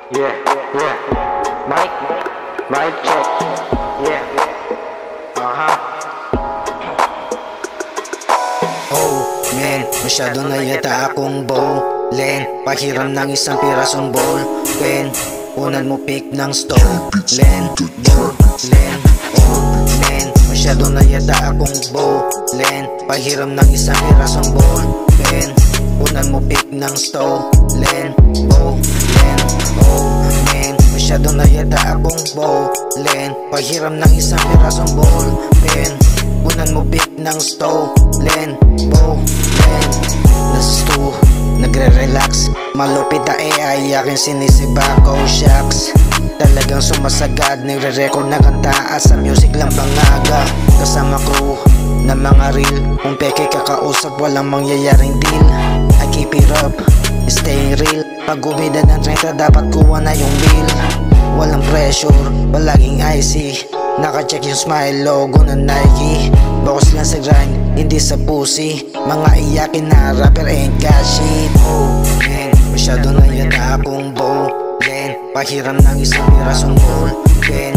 Yeah, yeah. Mic check. Yeah. Oh, man, masyado na yata akong bowlen. Pahiram ng isang pirasong ball pen. Unan mo pick ng stone len. Bowlen. Oh, man, masyado na yata akong bowlen. Pahiram ng isang pirasong ball pen. Unan mo pick ng stone len. Bowlen. Oh, man, masyado na yata akong bowlen. Pahiram ng isang pirasong ball pen. Unan mo pick ng stone len. Bowlen. Nasto, nagre-relax. Malupit na AI, aking sinisibako. Shucks, talagang sumasagad. Nagre-record na kanta at sa music lang bangaga. Kasama crew na mga real. Kung peke kakausap, walang mangyayaring deal. I keep it up, staying real. Pag umida ng 30, dapat kuha na yung bill. Walang pressure, palaging icy. Naka-check yung smile logo ng Nike. Focus lang sa grind, hindi sa pussy. Mga iyakin na rapper ain't got shit. Oh man, masyado na yata akong bowlen. Pahiram ng isang pirasong ball pen.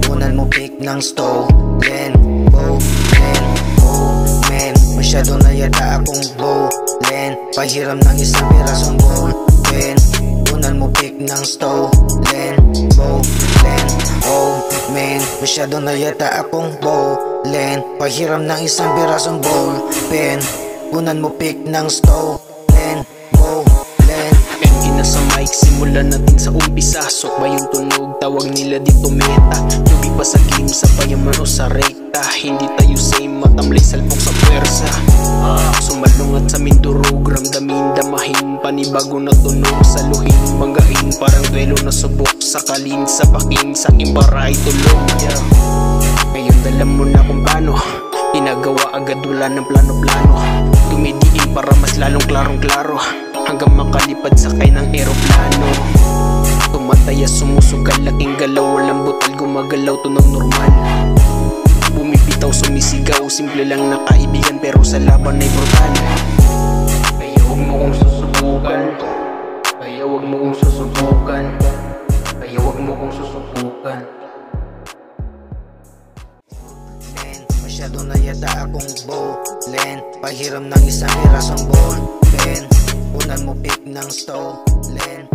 Unan mo pick ng stove len. Bowlen. Oh man, masyado na yata akong bowlen. Pahiram ng isang pirasong ball pen. Unan mo pick ng stove len. Bowlen. Oh man, masyado na yata akong bowlen. Pahiram ng isang pirasong ball pen. Unan mo pick ng stove len. Bowlen. MG na sa mic, simulan natin sa umpisa. Sok ba yung tunog, tawag nila dito meta. Lubi pa sa game, sa payaman o sa rekta. Hindi tayo same, matamlay salpok sa puwersa. Sumalungat sa mindurog, ramdamin, damahin. Panibago na tunog, saluhin, banggain. Parang duelo na subok, sakalin, sapakin. Sa aking baray tulog, yeah. Ngayon alam mo na kung paano ginagawa agad, wala ng plano-plano. Tumidiin para mas lalong klarong-klaro, hanggang makalipad sakay ng eroplano. Tumataya, sumusugal, laking galaw. Walang butal, gumagalaw, tunog normal. Bumibitaw, sumisigaw, simple lang na kaibigan, pero sa laban ay brutal. Kaya huwag mo kong susubukan. Kaya huwag mo kong susubukan. Kaya huwag mo kong susubukan. Masyado na yata akong bowlen. Pahiram ng isang pirasong ball pen. Unan mo pick ng stove len.